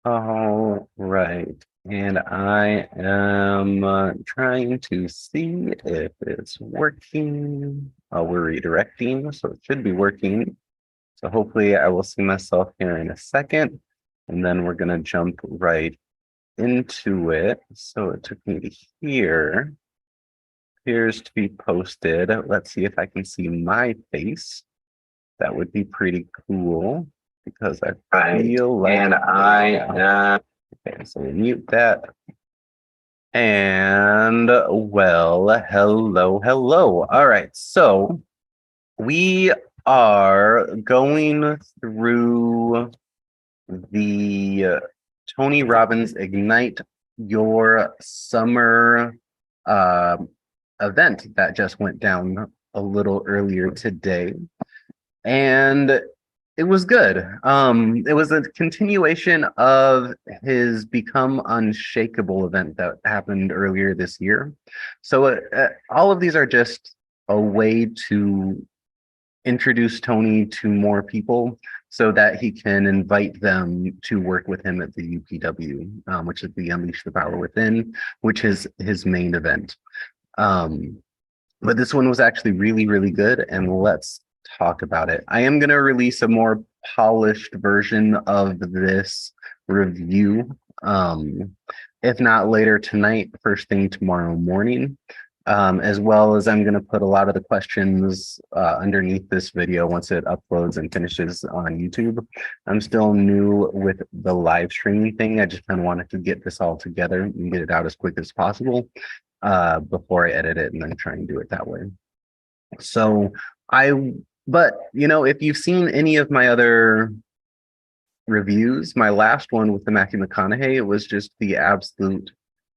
All right. And I am trying to see if it's working. We're redirecting, so it should be working. So hopefully I will see myself here in a second, and then we're going to jump right into it. So it took me to here. Appears to be posted. Let's see if I can see my face. That would be pretty cool because I feel like okay, so we mute that. And well, hello. All right, so we are going through the Tony Robbins Ignite Your Summer uh, event that just went down a little earlier today. And it was good. It was a continuation of his Become Unshakable event that happened earlier this year. So all of these are just a way to introduce Tony to more people so that he can invite them to work with him at the UPW, which is the Unleash the Power Within, which is his main event. But this one was actually really, really good, and let's talk about it. I am going to release a more polished version of this review, if not later tonight, first thing tomorrow morning, as well as I'm going to put a lot of the questions underneath this video once it uploads and finishes on YouTube. I'm still new with the live streaming thing. I just kind of wanted to get this all together and get it out as quick as possible before I edit it and then try and do it that way. So but if you've seen any of my other reviews, my last one with the Matthew McConaughey, it was just the absolute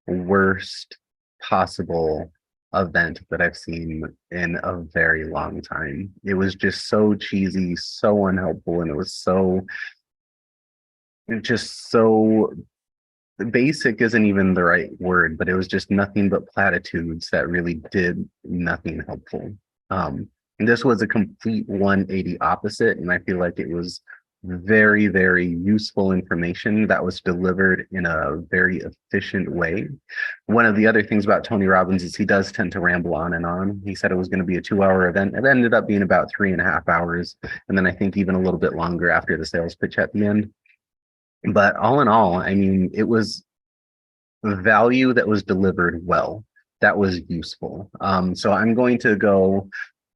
worst possible event that I've seen in a very long time. It was just so cheesy, so unhelpful, and it was just so basic isn't even the right word, but it was just nothing but platitudes that really did nothing helpful. And this was a complete 180 opposite, and I feel like it was very, very useful information that was delivered in a very efficient way. One of the other things about Tony Robbins is he does tend to ramble on and on. He said it was going to be a 2-hour event. It ended up being about 3.5 hours, and then I think even a little bit longer after the sales pitch at the end. But all in all, I mean, it was value that was delivered well, that was useful. So I'm going to go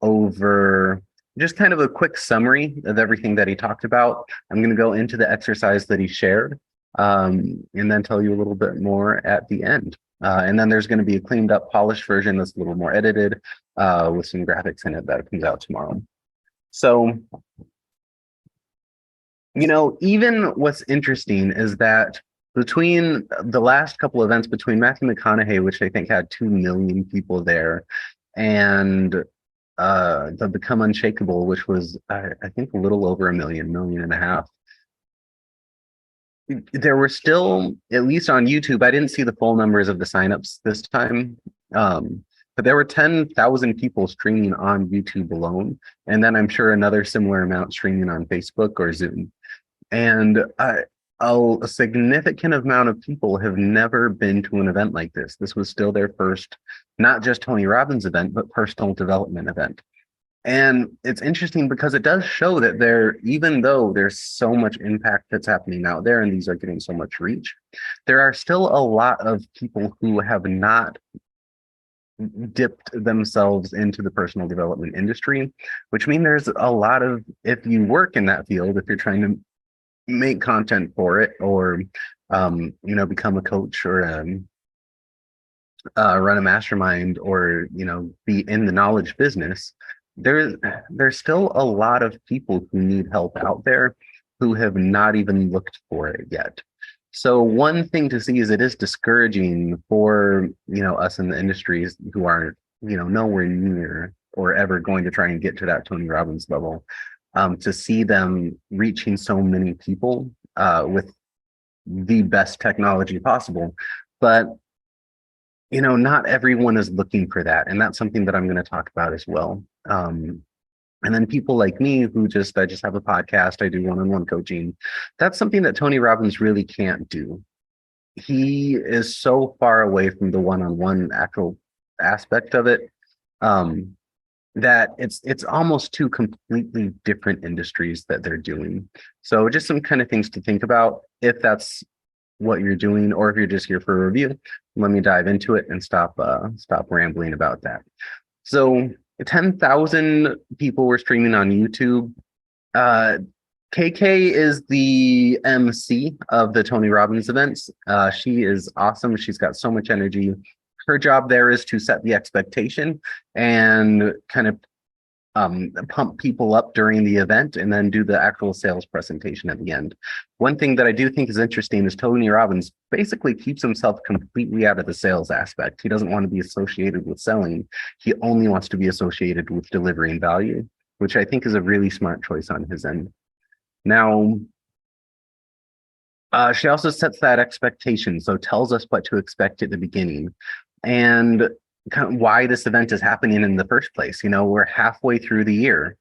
over just kind of a quick summary of everything that he talked about. I'm going to go into the exercise that he shared, and then tell you a little bit more at the end. And then there's going to be a cleaned up, polished version that's a little more edited with some graphics in it that comes out tomorrow. So, even what's interesting is that between the last couple events, between Matthew McConaughey, which I think had 2 million people there, and the Become Unshakable, which was I think a little over 1.5 million. There were still, at least on YouTube, I didn't see the full numbers of the signups this time, but there were 10,000 people streaming on YouTube alone, and then I'm sure another similar amount streaming on Facebook or Zoom. And a significant amount of people have never been to an event like this. This was still their first, not just Tony Robbins event, but personal development event. And it's interesting because it does show that even though there's so much impact that's happening out there and these are getting so much reach, there are still a lot of people who have not dipped themselves into the personal development industry, which means there's a lot of, if you work in that field, if you're trying to make content for it or become a coach or run a mastermind or be in the knowledge business, there's still a lot of people who need help out there who have not even looked for it yet. So one thing to see is it is discouraging for us in the industries who aren't nowhere near or ever going to try and get to that Tony Robbins level, to see them reaching so many people with the best technology possible. But not everyone is looking for that, and that's something that I'm going to talk about as well. And then people like me who I just have a podcast, I do one-on-one coaching. That's something that Tony Robbins really can't do. He is so far away from the one-on-one actual aspect of it, um, that it's almost two completely different industries that they're doing. So just some kind of things to think about if that's what you're doing, or if you're just here for a review. Let me dive into it and stop rambling about that. So 10,000 people were streaming on YouTube. Uh, KK is the MC of the Tony Robbins events. She is awesome. She's got so much energy. Her job there is to set the expectation and kind of pump people up during the event and then do the actual sales presentation at the end. One thing that I do think is interesting is Tony Robbins basically keeps himself completely out of the sales aspect. He doesn't want to be associated with selling. He only wants to be associated with delivering value, which I think is a really smart choice on his end. Now, she also sets that expectation, so tells us what to expect at the beginning. And kind of why this event is happening in the first place. You know, we're halfway through the year.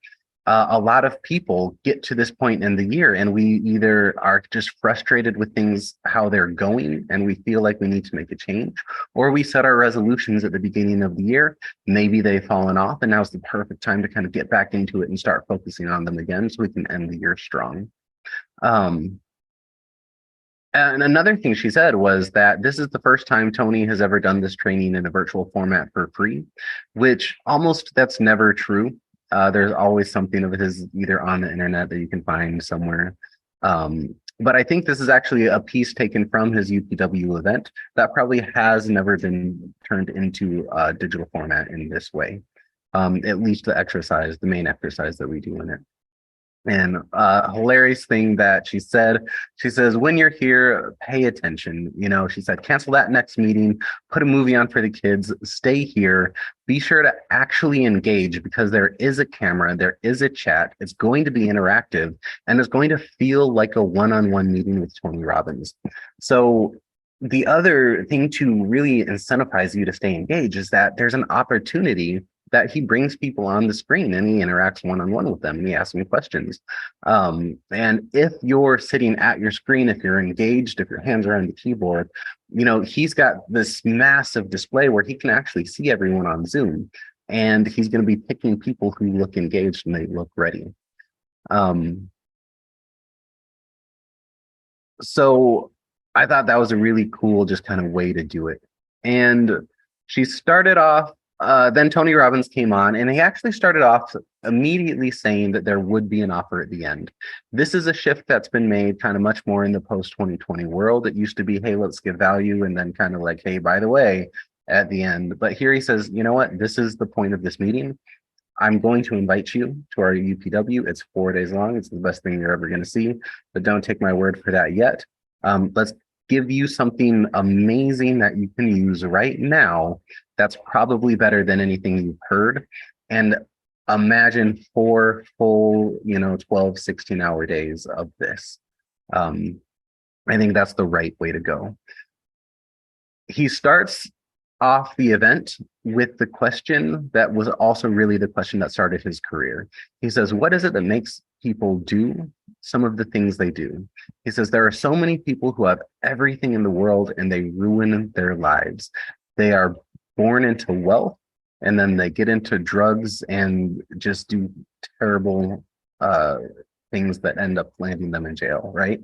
A lot of people get to this point in the year and we either are just frustrated with things, how they're going, and we feel like we need to make a change, or we set our resolutions at the beginning of the year. Maybe they've fallen off and now's the perfect time to kind of get back into it and start focusing on them again so we can end the year strong. And another thing she said was that this is the first time Tony has ever done this training in a virtual format for free, which that's never true. There's always something of his either on the internet that you can find somewhere. But I think this is actually a piece taken from his UPW event that probably has never been turned into a digital format in this way. At least the main exercise that we do in it. And hilarious thing that she says, when you're here, pay attention. You know, she said, cancel that next meeting, put a movie on for the kids, stay here, be sure to actually engage because there is a camera, there is a chat, it's going to be interactive, and it's going to feel like a one-on-one meeting with Tony Robbins. So the other thing to really incentivize you to stay engaged is that there's an opportunity that he brings people on the screen and he interacts one-on-one with them and he asks them questions. And if you're sitting at your screen, if you're engaged, if your hands are on the keyboard, you know, he's got this massive display where he can actually see everyone on Zoom, and he's going to be picking people who look engaged and they look ready. So I thought that was a really cool just kind of way to do it. And she started off, then Tony Robbins came on and he actually started off immediately saying that there would be an offer at the end. This is a shift that's been made kind of much more in the post-2020 world. It used to be, hey, let's give value, and then kind of like, hey, by the way, at the end. But here he says, you know what, this is the point of this meeting. I'm going to invite you to our UPW. It's 4 days long. It's the best thing you're ever going to see, but don't take my word for that yet. Let's give you something amazing that you can use right now that's probably better than anything you've heard. And imagine 4 full, 12, 16-hour days of this. I think that's the right way to go. He starts off the event with the question that was also really the question that started his career. He says, what is it that makes people do some of the things they do? He says, there are so many people who have everything in the world and they ruin their lives. They are born into wealth and then they get into drugs and just do terrible things that end up landing them in jail, right?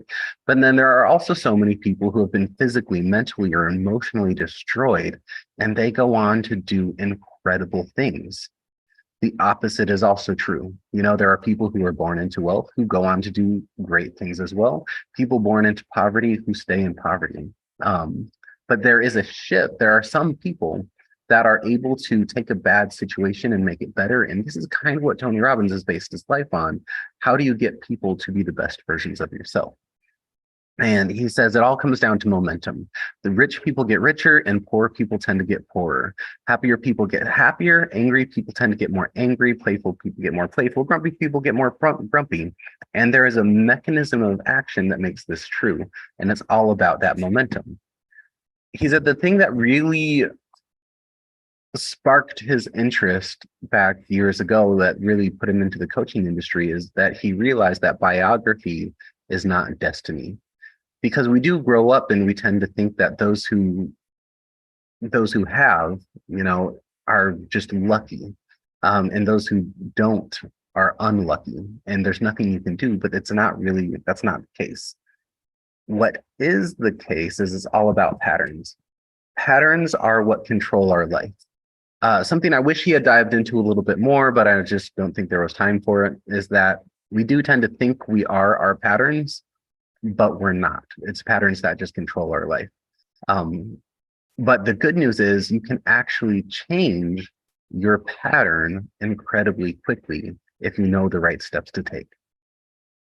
But then there are also so many people who have been physically, mentally, or emotionally destroyed, and they go on to do incredible things. The opposite is also true. There are people who are born into wealth who go on to do great things as well. People born into poverty who stay in poverty. But there is a shift. There are some people that are able to take a bad situation and make it better. And this is kind of what Tony Robbins has based his life on. How do you get people to be the best versions of yourself? And he says it all comes down to momentum. The rich people get richer and poor people tend to get poorer. Happier people get happier. Angry people tend to get more angry. Playful people get more playful. Grumpy people get more grumpy. And there is a mechanism of action that makes this true. And it's all about that momentum. He said the thing that really sparked his interest back years ago that really put him into the coaching industry is that he realized that biography is not destiny. Because we do grow up and we tend to think that those who have, are just lucky. And those who don't are unlucky. And there's nothing you can do, but that's not the case. What is the case is it's all about patterns. Patterns are what control our life. Something I wish he had dived into a little bit more, but I just don't think there was time for it, is that we do tend to think we are our patterns, but we're not. It's patterns that just control our life. But the good news is you can actually change your pattern incredibly quickly if you know the right steps to take.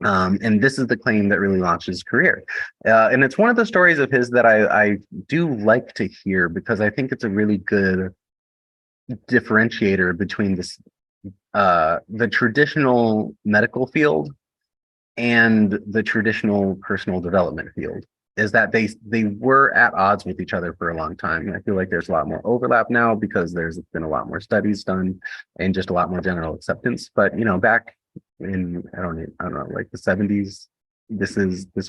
And this is the claim that really launched his career. And it's one of the stories of his that I do like to hear, because I think it's a really good differentiator between the traditional medical field and the traditional personal development field, is that they were at odds with each other for a long time. I feel like there's a lot more overlap now because there's been a lot more studies done and just a lot more general acceptance. But back in I don't know, like the 70s, this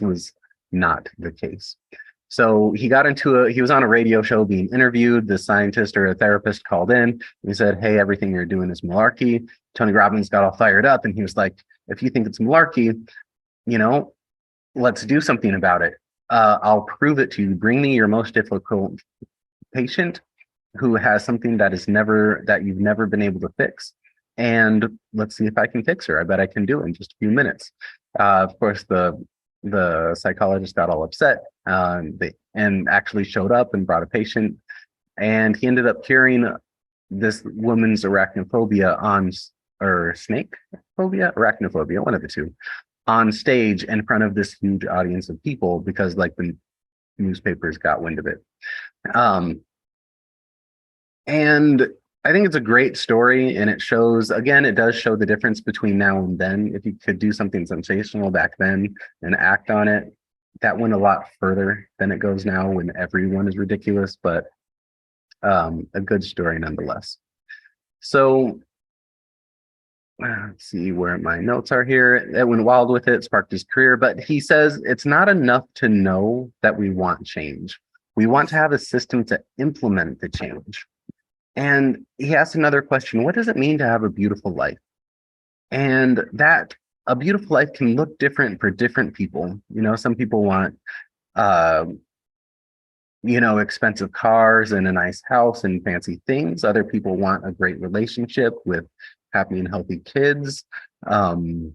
was not the case. So he was on a radio show being interviewed. The scientist or a therapist called in. He said, "Hey, everything you're doing is malarkey." Tony Robbins got all fired up and he was like, "If you think it's malarkey, let's do something about it. I'll prove it to you. Bring me your most difficult patient who has something that you've never been able to fix. And let's see if I can fix her. I bet I can do it in just a few minutes." Of course, the psychologist got all upset and actually showed up and brought a patient. And he ended up curing this woman's arachnophobia arachnophobia, one of the two, on stage in front of this huge audience of people, because like the newspapers got wind of it. And I think it's a great story, and it does show the difference between now and then. If you could do something sensational back then and act on it, that went a lot further than it goes now when everyone is ridiculous, but a good story nonetheless. So let's see where my notes are here. It went wild with it, sparked his career, but he says it's not enough to know that we want change. We want to have a system to implement the change. And he asked another question: what does it mean to have a beautiful life? And that a beautiful life can look different for different people. Some people want, expensive cars and a nice house and fancy things. Other people want a great relationship with happy and healthy kids. Some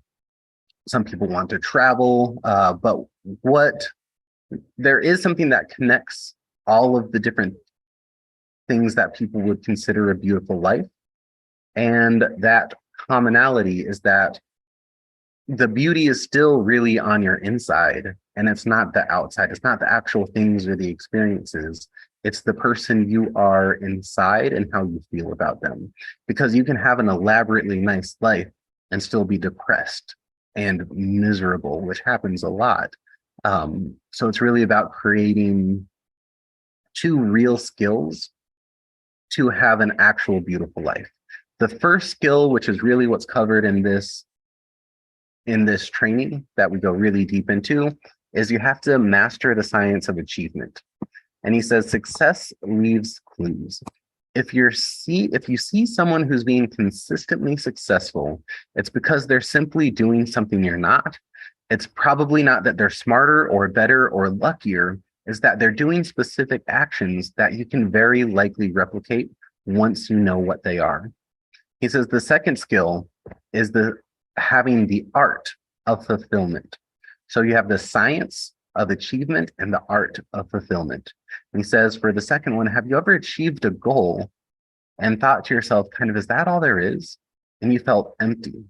people want to travel, but there is something that connects all of the different things that people would consider a beautiful life. And that commonality is that the beauty is still really on your inside, and it's not the outside. It's not the actual things or the experiences. It's the person you are inside and how you feel about them. Because you can have an elaborately nice life and still be depressed and miserable, which happens a lot. So it's really about creating two real skills to have an actual beautiful life. The first skill, which is really what's covered in this training that we go really deep into, is you have to master the science of achievement. And he says success leaves clues. If you see someone who's being consistently successful, it's because they're simply doing something you're not. It's probably not that they're smarter or better or luckier. Is that they're doing specific actions that you can very likely replicate once you know what they are. He says the second skill is having the art of fulfillment. So you have the science of achievement and the art of fulfillment. And he says for the second one, have you ever achieved a goal and thought to yourself, kind of, is that all there is? And you felt empty.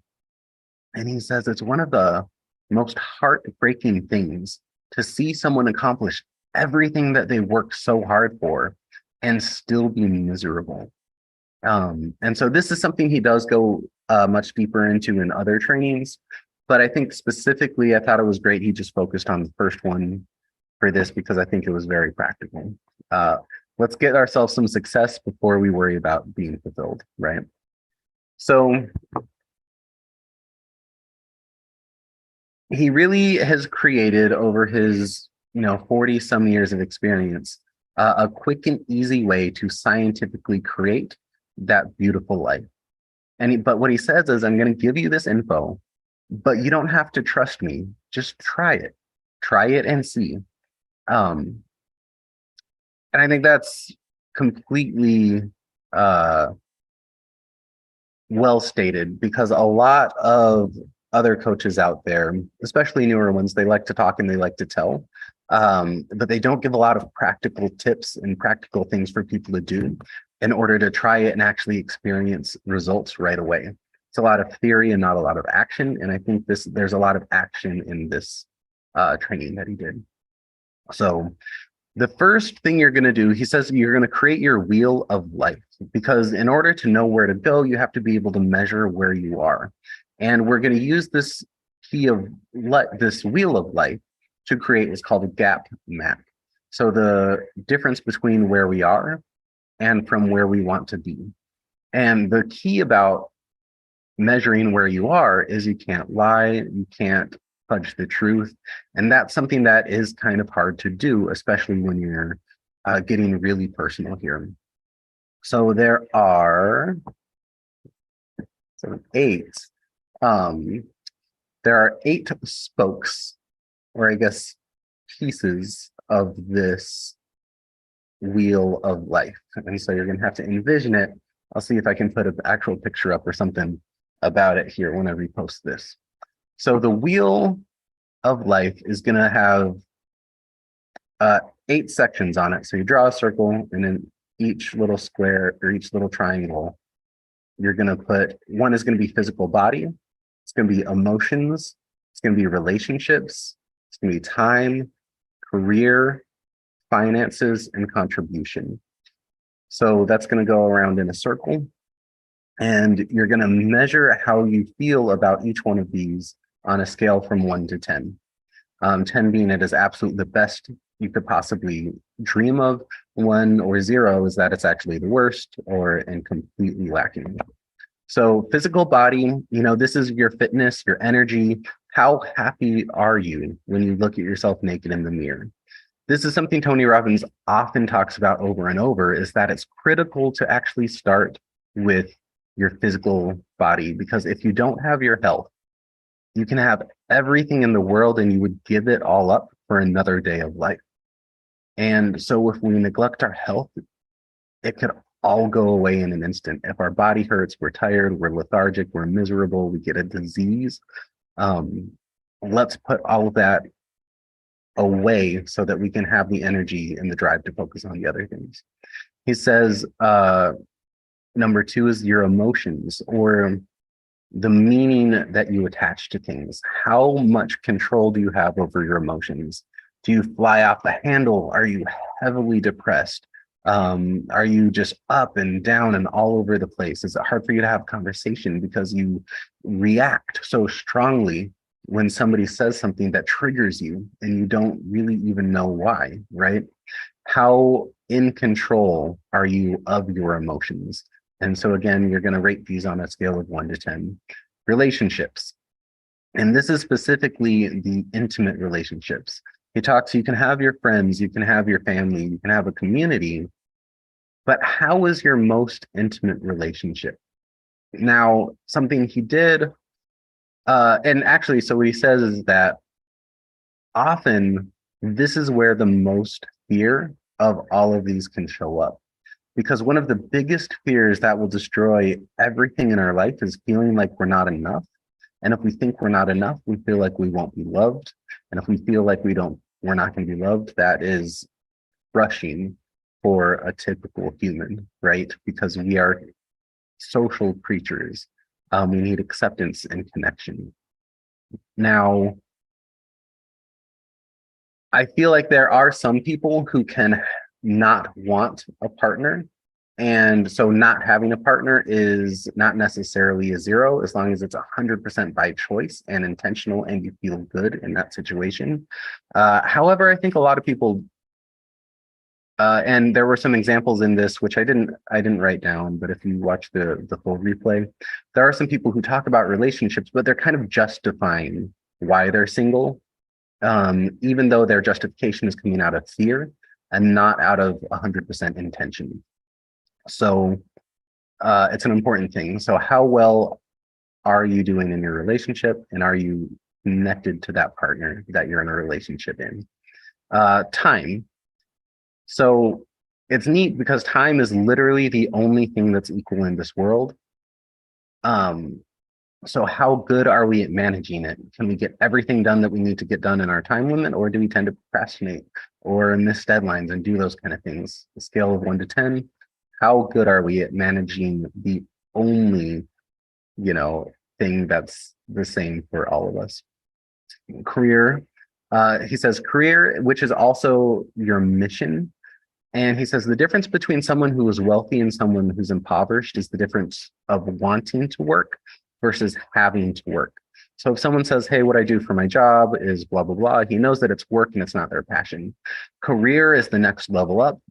And he says it's one of the most heartbreaking things to see someone accomplish everything that they worked so hard for and still be miserable. And so this is something he does go much deeper into in other trainings, but I think specifically, I thought it was great he just focused on the first one for this because I think it was very practical. Let's get ourselves some success before we worry about being fulfilled, right? So he really has created over his 40 some years of experience a quick and easy way to scientifically create that beautiful life. But what he says is, I'm going to give you this info, but you don't have to trust me. Just try it and see. um and I think that's completely uh well stated, because a lot of other coaches out there, especially newer ones, they like to talk and they like to tell, but they don't give a lot of practical tips and practical things for people to do in order to try it and actually experience results right away. It's a lot of theory and not a lot of action. And I think there's a lot of action in this training that he did. So the first thing you're going to do, he says, you're going to create your wheel of life, because in order to know where to go, you have to be able to measure where you are. And we're going to use this this wheel of life to create what's called a gap map. So the difference between where we are and from where we want to be. And the key about measuring where you are is you can't lie, you can't fudge the truth. And that's something that is kind of hard to do, especially when you're getting really personal here. So there are 8. There are 8 spokes, or I guess pieces of this wheel of life. And so you're going to have to envision it. I'll see if I can put an actual picture up or something about it here when I repost this. So the wheel of life is going to have 8 sections on it. So you draw a circle, and in each little square or each little triangle, you're going to put, one is going to be physical body. It's going to be emotions. It's going to be relationships. It's going to be time, career, finances, and contribution. So that's going to go around in a circle. And you're going to measure how you feel about each one of these on a scale from 1 to 10. 10 being it is absolutely the best you could possibly dream of. 1 or 0 is that it's actually the worst and completely lacking. So physical body, this is your fitness, your energy. How happy are you when you look at yourself naked in the mirror? This is something Tony Robbins often talks about over and over, is that it's critical to actually start with your physical body, because if you don't have your health, you can have everything in the world and you would give it all up for another day of life. And so if we neglect our health, it could all go away in an instant. If our body hurts, we're tired, we're lethargic, we're miserable, we get a disease. Let's put all of that away so that we can have the energy and the drive to focus on the other things. He says, number 2 is your emotions, or the meaning that you attach to things. How much control do you have over your emotions? Do you fly off the handle? Are you heavily depressed? Are you just up and down and all over the place? Is it hard for you to have conversation because you react so strongly when somebody says something that triggers you and you don't really even know why, right? How in control are you of your emotions? And so again, you're going to rate these on a scale of 1 to 10. Relationships. And this is specifically the intimate relationships. He talks, you can have your friends, you can have your family, you can have a community, but how is your most intimate relationship? Now, something he did, and actually, so what he says is that often this is where the most fear of all of these can show up. Because one of the biggest fears that will destroy everything in our life is feeling like we're not enough. And if we think we're not enough, we feel like we won't be loved. And if we feel like we're not going to be loved, that is crushing for a typical human, right? Because we are social creatures. We need acceptance and connection. Now, I feel like there are some people who can not want a partner. And so not having a partner is not necessarily a 0, as long as it's 100% by choice and intentional and you feel good in that situation. However, I think a lot of people And there were some examples in this which I didn't write down, but if you watch the full replay, there are some people who talk about relationships, but they're kind of justifying why they're single, even though their justification is coming out of fear and not out of 100% intention. So it's an important thing. So how well are you doing in your relationship, and are you connected to that partner that you're in a relationship in? Time. So it's neat because time is literally the only thing that's equal in this world. So how good are we at managing it? Can we get everything done that we need to get done in our time limit, or do we tend to procrastinate or miss deadlines and do those kind of things? A scale of 1 to 10, how good are we at managing the only, thing that's the same for all of us? Career. He says career, which is also your mission. And he says the difference between someone who is wealthy and someone who's impoverished is the difference of wanting to work versus having to work. So if someone says, hey, what I do for my job is blah, blah, blah, he knows that it's work and it's not their passion. Career is the next level up.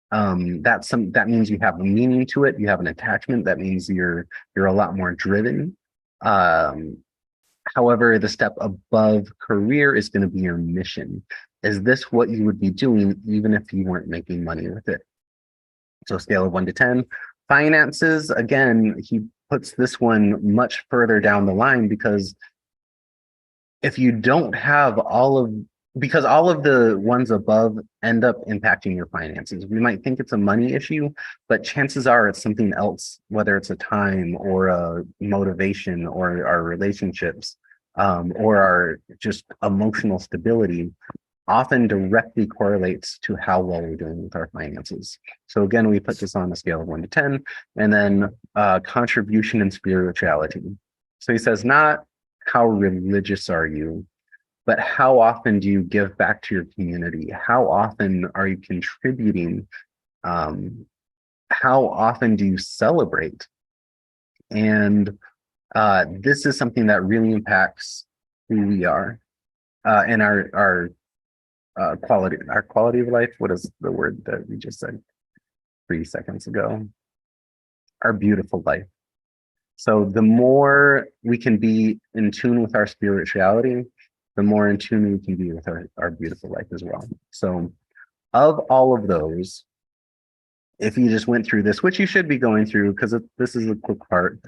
That means you have a meaning to it. You have an attachment. That means you're a lot more driven. However, the step above career is going to be your mission. Is this what you would be doing even if you weren't making money with it? So scale of 1 to 10. Finances, again, he puts this one much further down the line, because if you don't have because all of the ones above end up impacting your finances. We might think it's a money issue, but chances are it's something else, whether it's a time or a motivation or our relationships, or our just emotional stability, often directly correlates to how well we're doing with our finances. So again, we put this on a scale of 1 to 10, and then contribution and spirituality. So he says, not how religious are you, but how often do you give back to your community? How often are you contributing? How often do you celebrate? And this is something that really impacts who we are, and our quality of life. What is the word that we just said 3 seconds ago? Our beautiful life. So the more we can be in tune with our spirituality, the more in tune we can be with our beautiful life as well. So of all of those, if you just went through this, which you should be going through because this is a quick part,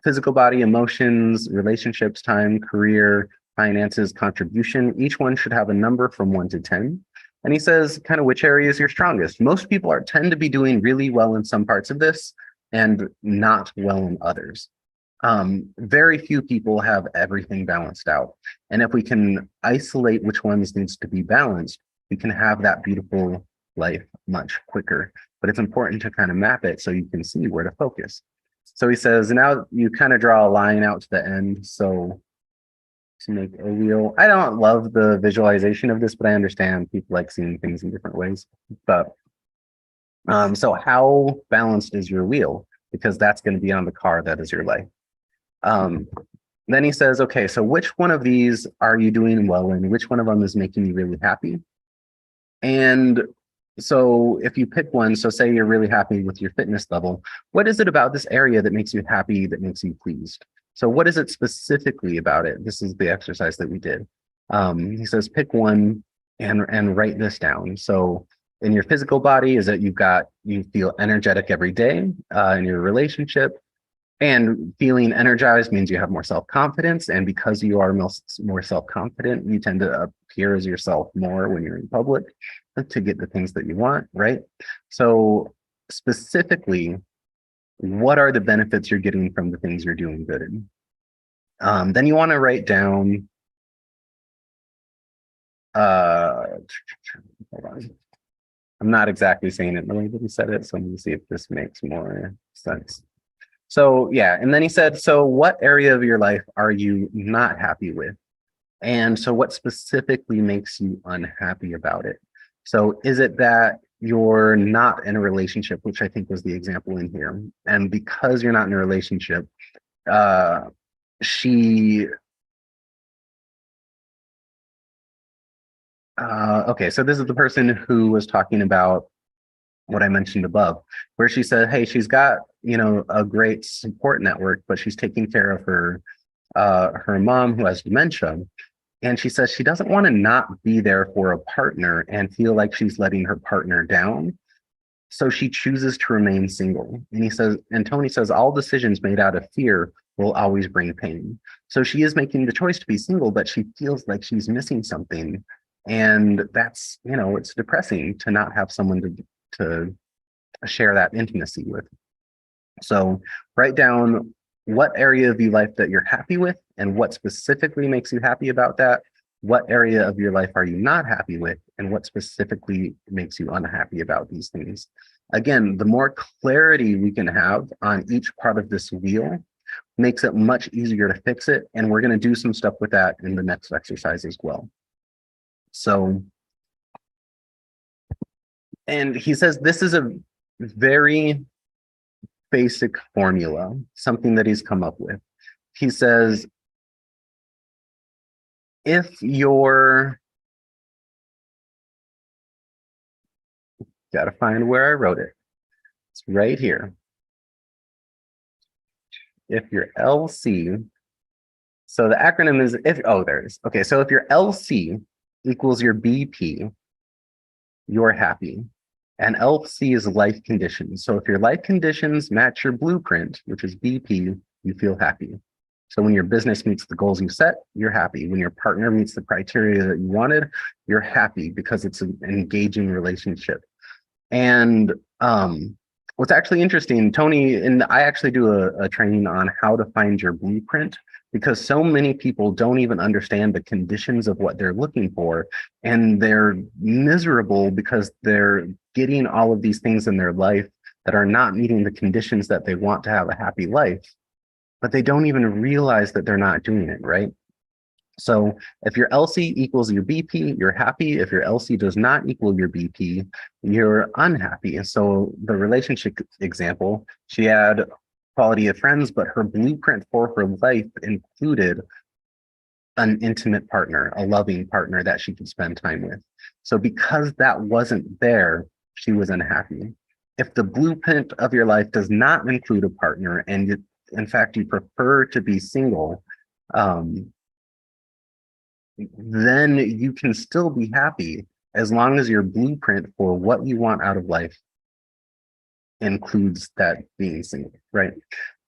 physical body, emotions, relationships, time, career, finances, contribution, each one should have a number from 1 to 10. And he says kind of which area is your strongest. Most people tend to be doing really well in some parts of this and not well in others. Very few people have everything balanced out. And if we can isolate which ones needs to be balanced, we can have that beautiful life much quicker. But it's important to kind of map it so you can see where to focus. So he says, now you kind of draw a line out to the end. So to make a wheel, I don't love the visualization of this, but I understand people like seeing things in different ways. But so how balanced is your wheel? Because that's going to be on the car that is your life. Then he says, okay, so which one of these are you doing well in? Which one of them is making you really happy? And so if you pick one, so say you're really happy with your fitness level, what is it about this area that makes you happy, that makes you pleased? So what is it specifically about it? This is the exercise that we did. He says, pick one and write this down. So in your physical body, is that you feel energetic every day. In your relationship, and feeling energized means you have more self-confidence. And because you are more self-confident, you tend to appear as yourself more when you're in public to get the things that you want, right? So specifically, what are the benefits you're getting from the things you're doing good in? Then you want to write down, hold on. I'm not exactly saying it the way that he said it, so I'm going to see if this makes more sense. So yeah, and then he said, so what area of your life are you not happy with? And so what specifically makes you unhappy about it? So is it that you're not in a relationship, which I think was the example in here, and because you're not in a relationship, she Okay, so this is the person who was talking about what I mentioned above, where she said, hey, she's got, a great support network, but she's taking care of her mom who has dementia. And she says she doesn't want to not be there for a partner and feel like she's letting her partner down. So she chooses to remain single. And he says, and Tony says, all decisions made out of fear will always bring pain. So she is making the choice to be single, but she feels like she's missing something. And that's, it's depressing to not have someone to share that intimacy with. So write down what area of your life that you're happy with and what specifically makes you happy about that. What area of your life are you not happy with and what specifically makes you unhappy about these things? Again, the more clarity we can have on each part of this wheel makes it much easier to fix it. And we're going to do some stuff with that in the next exercise as well. So, and he says this is a very basic formula, something that he's come up with. He says, if you're, gotta find where I wrote it. It's right here. If your LC, so the acronym is there it is. Okay, so if your LC equals your BP, you're happy. And LC is life conditions. So if your life conditions match your blueprint, which is BP, you feel happy. So when your business meets the goals you set, you're happy. When your partner meets the criteria that you wanted, you're happy because it's an engaging relationship. And what's actually interesting, Tony, and I actually do a training on how to find your blueprint because so many people don't even understand the conditions of what they're looking for. And they're miserable because they're getting all of these things in their life that are not meeting the conditions that they want to have a happy life, but they don't even realize that they're not doing it, right? So if your LC equals your BP, you're happy. If your LC does not equal your BP, you're unhappy. And so the relationship example, she had quality of friends, but her blueprint for her life included an intimate partner, a loving partner that she could spend time with. So because that wasn't there, she was unhappy. If the blueprint of your life does not include a partner, and in fact, you prefer to be single, then you can still be happy as long as your blueprint for what you want out of life includes that being single, right?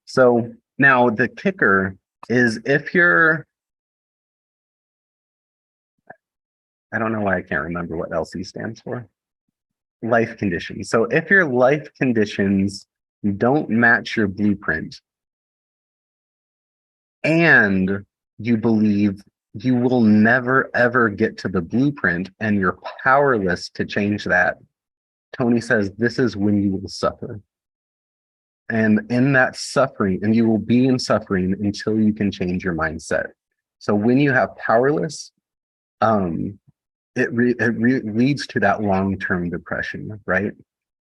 So now the kicker is if you're, I don't know why I can't remember what LC stands for. Life conditions. So if your life conditions don't match your blueprint and you believe you will never ever get to the blueprint and you're powerless to change that, Tony says this is when you will suffer. And in that suffering, and you will be in suffering until you can change your mindset. So when you have powerless, it leads to that long-term depression, right?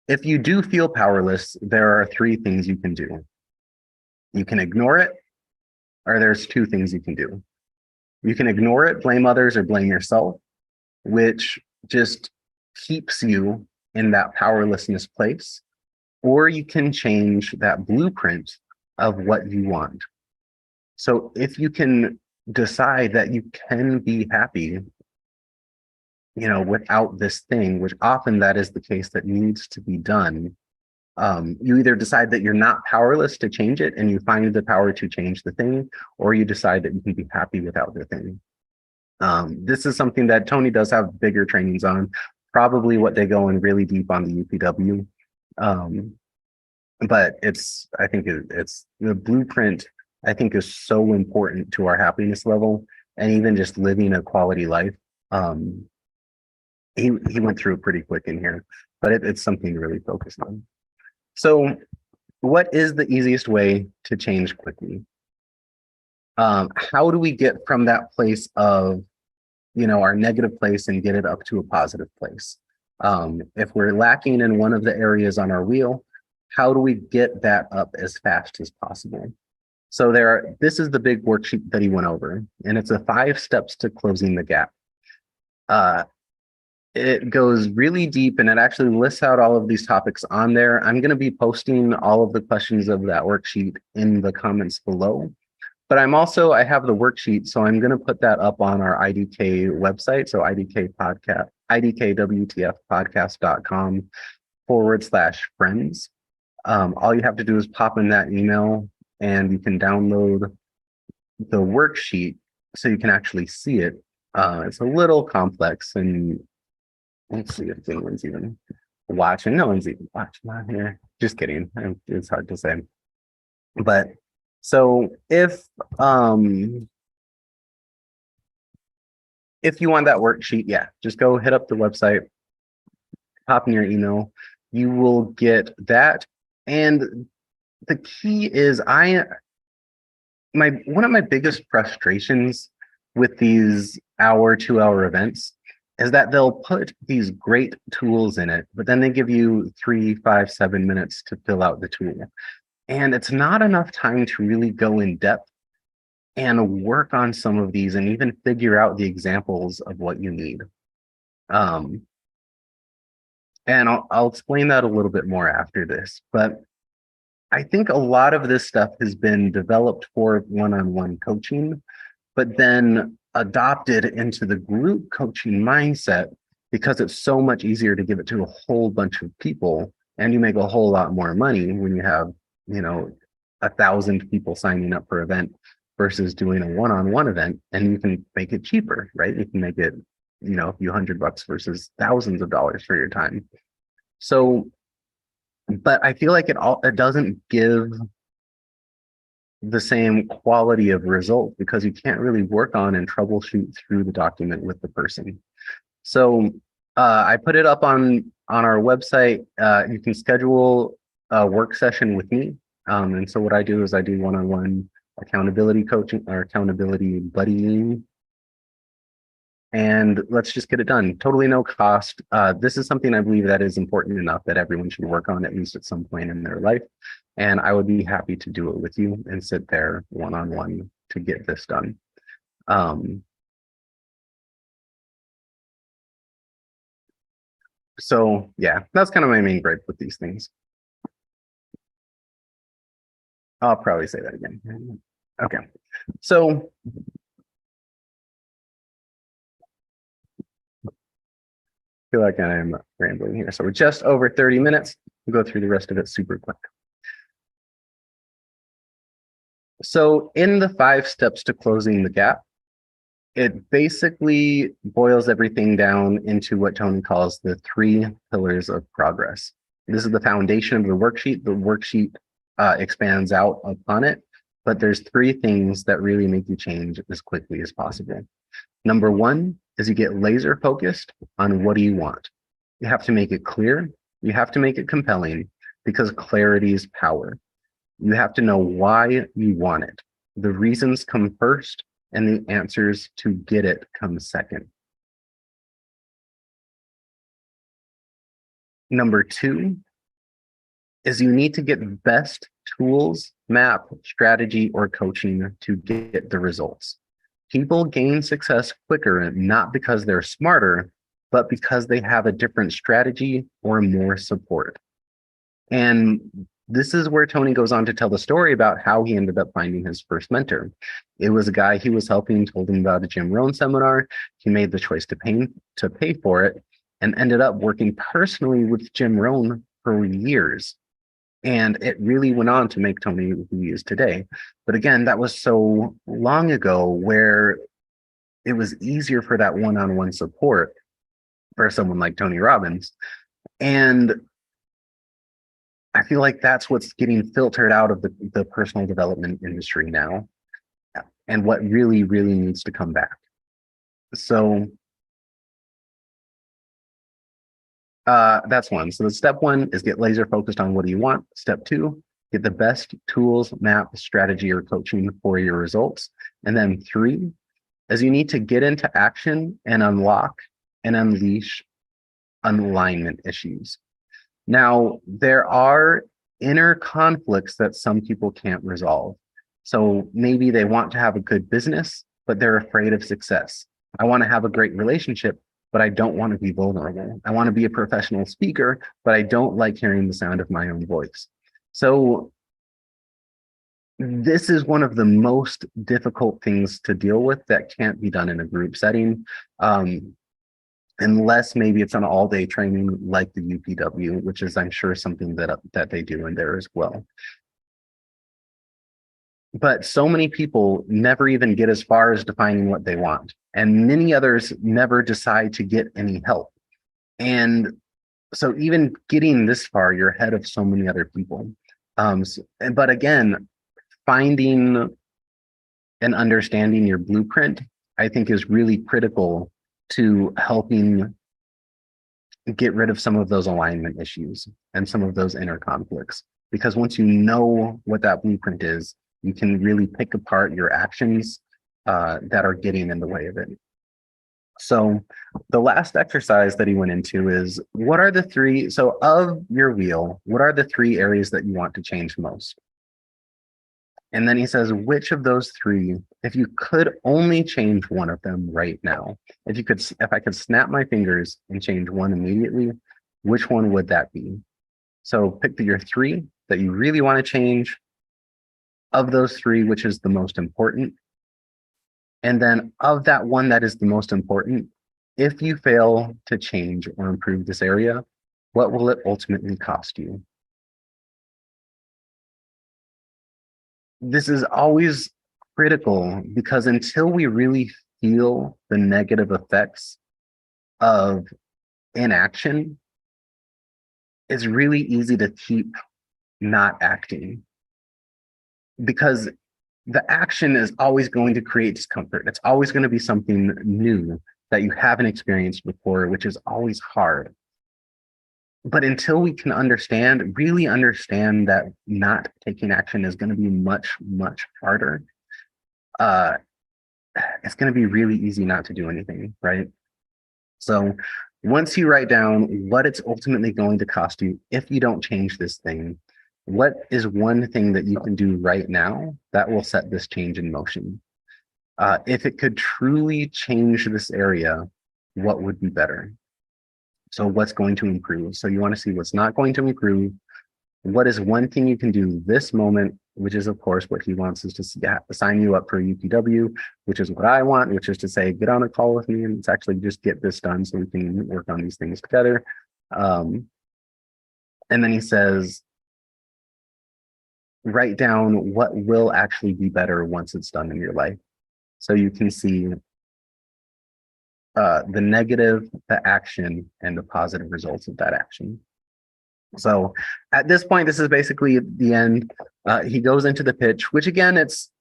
If you do feel powerless, there are three things you can do. You can ignore it, or there's two things you can do. You can ignore it, blame others, or blame yourself, which just keeps you in that powerlessness place. Or you can change that blueprint of what you want. So if you can decide that you can be happy, without this thing, which often that is the case that needs to be done, you either decide that you're not powerless to change it and you find the power to change the thing, or you decide that you can be happy without the thing. This is something that Tony does have bigger trainings on, probably what they go in really deep on the UPW. But I think it's the blueprint, I think, is so important to our happiness level and even just living a quality life. He went through it pretty quick in here, but it's something to really focus on. So what is the easiest way to change quickly? How do we get from that place of, our negative place and get it up to a positive place? If we're lacking in one of the areas on our wheel, how do we get that up as fast as possible? So this is the big worksheet that he went over, and it's a 5 steps to closing the gap. It goes really deep and it actually lists out all of these topics on there. I'm going to be posting all of the questions of that worksheet in the comments below. But I have the worksheet, so I'm going to put that up on our IDK website. So IDK podcast, idkwtfpodcast.com/friends. All you have to do is pop in that email and you can download the worksheet so you can actually see it. It's a little complex, and let's see if anyone's even watching. No one's even watching on here. Just kidding. It's hard to say. But so if you want that worksheet, yeah, just go hit up the website, pop in your email. You will get that. And the key is one of my biggest frustrations with these 2-hour events is that they'll put these great tools in it, but then they give you 3, 5, 7 minutes to fill out the tool. And it's not enough time to really go in depth and work on some of these and even figure out the examples of what you need. And I'll explain that a little bit more after this, but I think a lot of this stuff has been developed for one-on-one coaching, but then adopted into the group coaching mindset because it's so much easier to give it to a whole bunch of people, and you make a whole lot more money when you have, 1,000 people signing up for an event versus doing a one-on-one event, and you can make it cheaper, right? You can make it, a few $100 versus thousands of dollars for your time. So, but I feel like it doesn't give the same quality of result because you can't really work on and troubleshoot through the document with the person. So I put it up on our website. You can schedule a work session with me. And so what I do is I do one-on-one accountability coaching or accountability buddying. And let's just get it done. Totally no cost. This is something I believe that is important enough that everyone should work on at least at some point in their life. And I would be happy to do it with you and sit there one-on-one to get this done. So yeah, that's kind of my main gripe with these things. I'll probably say that again. Okay. So I feel like I'm rambling here. So we're just over 30 minutes. We'll go through the rest of it super quick. So in the 5 steps to closing the gap, it basically boils everything down into what Tony calls the 3 pillars of progress. This is the foundation of the worksheet. The worksheet expands out upon it, but there's 3 things that really make you change as quickly as possible. Number 1 is you get laser focused on what do you want. You have to make it clear. You have to make it compelling because clarity is power. You have to know why you want it. The reasons come first and the answers to get it come second. Number 2 is you need to get best tools, map, strategy, or coaching to get the results. People gain success quicker, not because they're smarter, but because they have a different strategy or more support. And this is where Tony goes on to tell the story about how he ended up finding his first mentor. It was a guy he was helping, told him about a Jim Rohn seminar. He made the choice to pay for it and ended up working personally with Jim Rohn for years. And it really went on to make Tony who he is today. But again, that was so long ago where it was easier for that one-on-one support for someone like Tony Robbins. And I feel like that's what's getting filtered out of the personal development industry now, and what really, really needs to come back. So that's 1. So the step 1 is get laser focused on what do you want. Step 2, get the best tools, map, strategy, or coaching for your results. And then 3 is you need to get into action and unlock and unleash alignment issues. Now, there are inner conflicts that some people can't resolve. So maybe they want to have a good business, but they're afraid of success. I want to have a great relationship, but I don't want to be vulnerable. I want to be a professional speaker, but I don't like hearing the sound of my own voice. So this is one of the most difficult things to deal with that can't be done in a group setting. Unless maybe it's an all-day training like the UPW, which is, I'm sure, something that they do in there as well. But so many people never even get as far as defining what they want, and many others never decide to get any help. And so even getting this far, you're ahead of so many other people. But again, finding and understanding your blueprint, I think, is really critical to helping get rid of some of those alignment issues and some of those inner conflicts. Because once you know what that blueprint is, you can really pick apart your actions that are getting in the way of it. So the last exercise that he went into is, what are the three, so of your wheel, what are the three areas that you want to change most? And then he says, which of those three, if you could only change one of them right now, if I could snap my fingers and change one immediately, which one would that be? So pick your three that you really want to change. Of those three, which is the most important? And then of that one that is the most important, if you fail to change or improve this area, what will it ultimately cost you? This is always critical because until we really feel the negative effects of inaction, it's really easy to keep not acting, because the action is always going to create discomfort. It's always going to be something new that you haven't experienced before, which is always hard. But until we can really understand that not taking action is going to be much, much harder, it's going to be really easy not to do anything, right? So once you write down what it's ultimately going to cost you if you don't change this thing, what is one thing that you can do right now that will set this change in motion? If it could truly change this area, what would be better? So what's going to improve? So you want to see what's not going to improve. What is one thing you can do this moment, which is, of course, what he wants is to sign you up for UPW, which is what I want, which is to say, get on a call with me and let's actually just get this done so we can work on these things together. And then he says, write down what will actually be better once it's done in your life. So you can see the negative, the action, and the positive results of that action. So at this point, this is basically the end. He goes into the pitch, which again, it's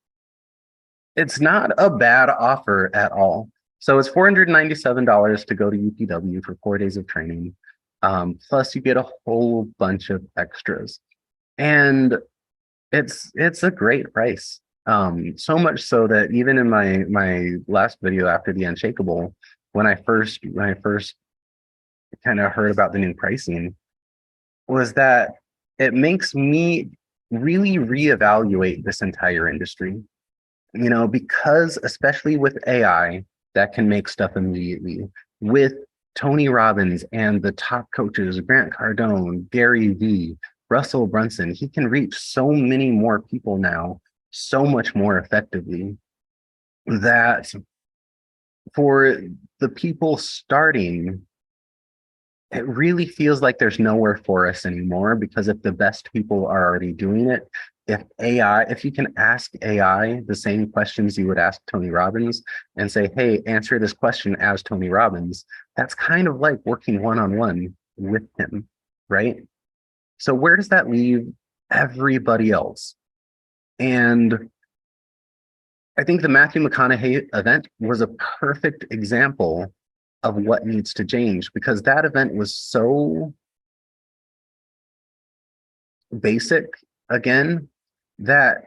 not a bad offer at all. So it's $497 to go to UPW for 4 days of training. Plus you get a whole bunch of extras. And it's a great price. So much so that even in my last video after the Unshakable, when I first kind of heard about the new pricing, was that it makes me really reevaluate this entire industry. You know, because especially with AI that can make stuff immediately, with Tony Robbins and the top coaches, Grant Cardone, Gary Vee, Russell Brunson, he can reach so many more people now, so much more effectively, that for the people starting, it really feels like there's nowhere for us anymore, because if the best people are already doing it, if you can ask AI the same questions you would ask Tony Robbins and say, hey, answer this question as Tony Robbins, that's kind of like working one-on-one with him, right? So where does that leave everybody else? And I think the Matthew McConaughey event was a perfect example of what needs to change, because that event was so basic, again, that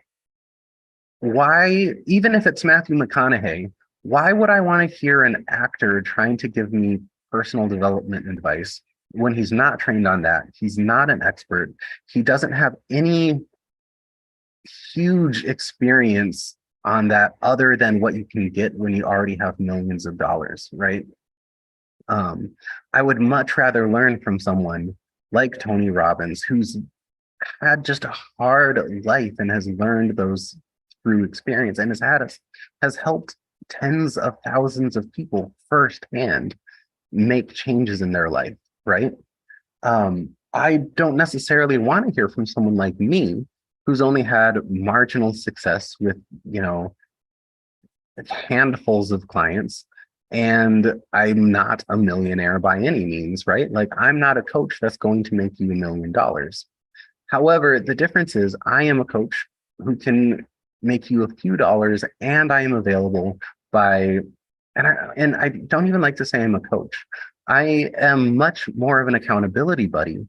why, even if it's Matthew McConaughey, why would I want to hear an actor trying to give me personal development advice when he's not trained on that? He's not an expert. He doesn't have any huge experience on that other than what you can get when you already have millions of dollars, right? I would much rather learn from someone like Tony Robbins, who's had just a hard life and has learned those through experience and has helped tens of thousands of people firsthand make changes in their life, right? I don't necessarily want to hear from someone like me who's only had marginal success with, you know, handfuls of clients, and I'm not a millionaire by any means, right? Like, I'm not a coach that's going to make you $1 million. However, the difference is I am a coach who can make you a few dollars, and I am available by, and I don't even like to say I'm a coach. I am much more of an accountability buddy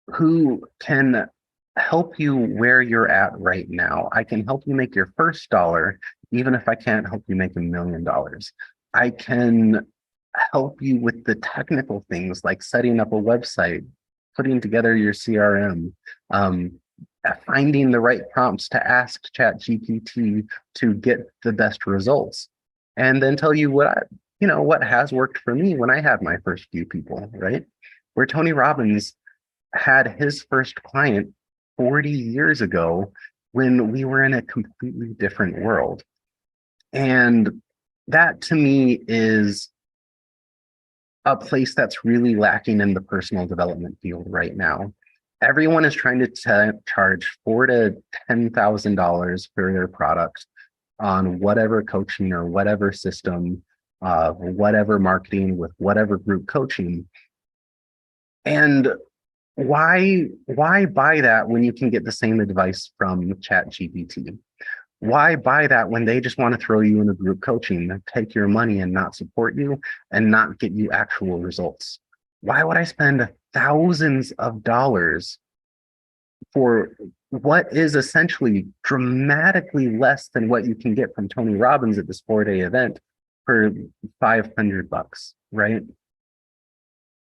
who can help you where you're at right now. I can help you make your first dollar, even if I can't help you make $1 million. I can help you with the technical things like setting up a website, putting together your CRM, finding the right prompts to ask ChatGPT to get the best results, and then tell you what has worked for me when I had my first few people, right? Where Tony Robbins had his first client 40 years ago when we were in a completely different world. And that to me is a place that's really lacking in the personal development field right now. Everyone is trying to charge $4,000 to $10,000 for their product on whatever coaching or whatever system, whatever marketing with whatever group coaching. And why buy that when you can get the same advice from ChatGPT? Why buy that when they just want to throw you in a group coaching, take your money and not support you and not get you actual results? Why would I spend thousands of dollars for what is essentially dramatically less than what you can get from Tony Robbins at this 4-day event for $500, right?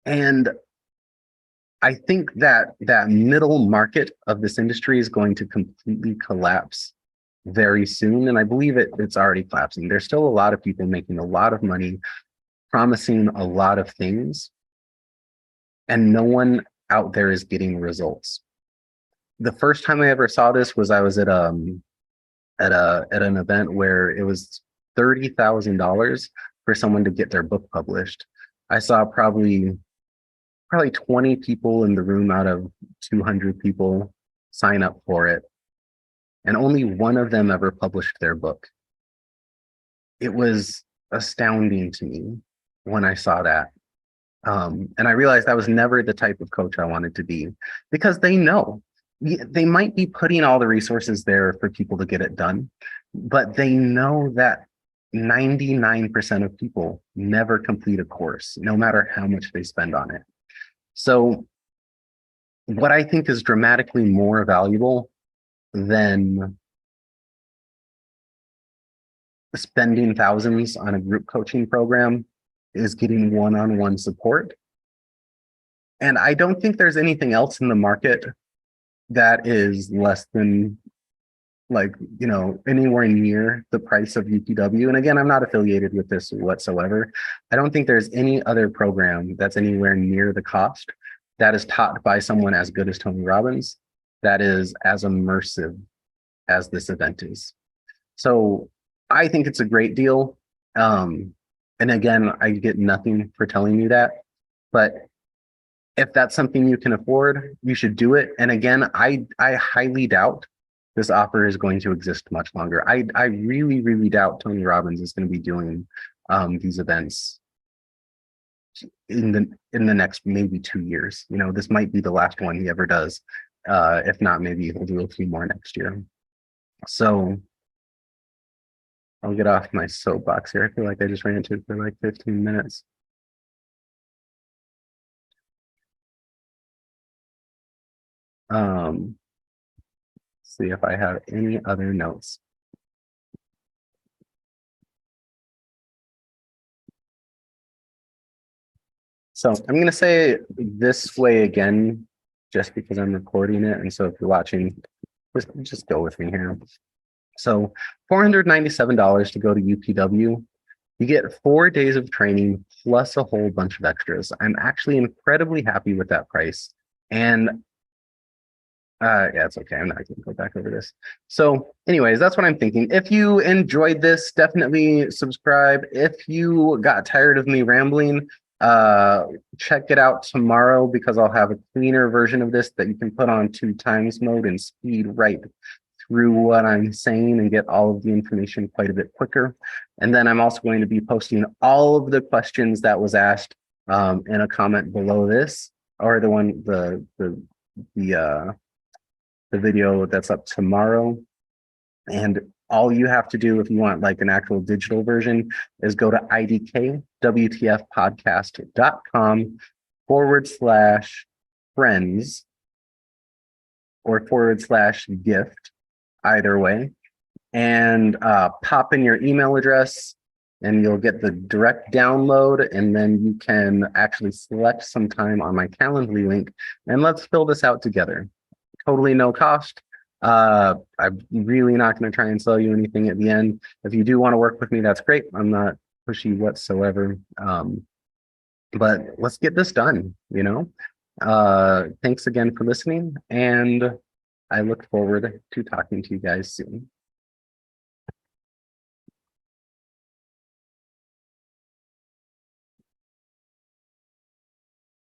And I think that middle market of this industry is going to completely collapse very soon. And I believe it's already collapsing. There's still a lot of people making a lot of money, promising a lot of things, and no one out there is getting results. The first time I ever saw this was I was at an event where it was $30,000 for someone to get their book published. I saw probably 20 people in the room out of 200 people sign up for it, and only one of them ever published their book. It was astounding to me when I saw that. And I realized I was never the type of coach I wanted to be, because they know they might be putting all the resources there for people to get it done, but they know that 99% of people never complete a course, no matter how much they spend on it. So what I think is dramatically more valuable than spending thousands on a group coaching program is getting one-on-one support. And I don't think there's anything else in the market that is less than, like, anywhere near the price of UPW. And again, I'm not affiliated with this whatsoever. I don't think there's any other program that's anywhere near the cost that is taught by someone as good as Tony Robbins, that is as immersive as this event is. So I think it's a great deal. And again, I get nothing for telling you that, but if that's something you can afford, you should do it. And again, I highly doubt this offer is going to exist much longer. I really, really doubt Tony Robbins is going to be doing these events in the next maybe 2 years. This might be the last one he ever does. If not, maybe he'll do a few more next year. So I'll get off my soapbox here. I feel like I just ran into it for like 15 minutes. See if I have any other notes. So I'm going to say it this way again, just because I'm recording it. And so if you're watching, just go with me here. So $497 to go to UPW. You get 4 days of training plus a whole bunch of extras. I'm actually incredibly happy with that price. And yeah, it's okay. I'm not going to go back over this. So anyways, that's what I'm thinking. If you enjoyed this, definitely subscribe. If you got tired of me rambling, check it out tomorrow because I'll have a cleaner version of this that you can put on 2x mode and speed right through what I'm saying and get all of the information quite a bit quicker. And then I'm also going to be posting all of the questions that was asked in a comment below this, or the video that's up tomorrow. And all you have to do if you want like an actual digital version is go to idkwtfpodcast.com/friends or /gift, either way, and pop in your email address and you'll get the direct download, and then you can actually select some time on my Calendly link and let's fill this out together. Totally no cost. I'm really not going to try and sell you anything at the end. If you do want to work with me, that's great. I'm not pushy whatsoever. But let's get this done, you know? Thanks again for listening, and I look forward to talking to you guys soon.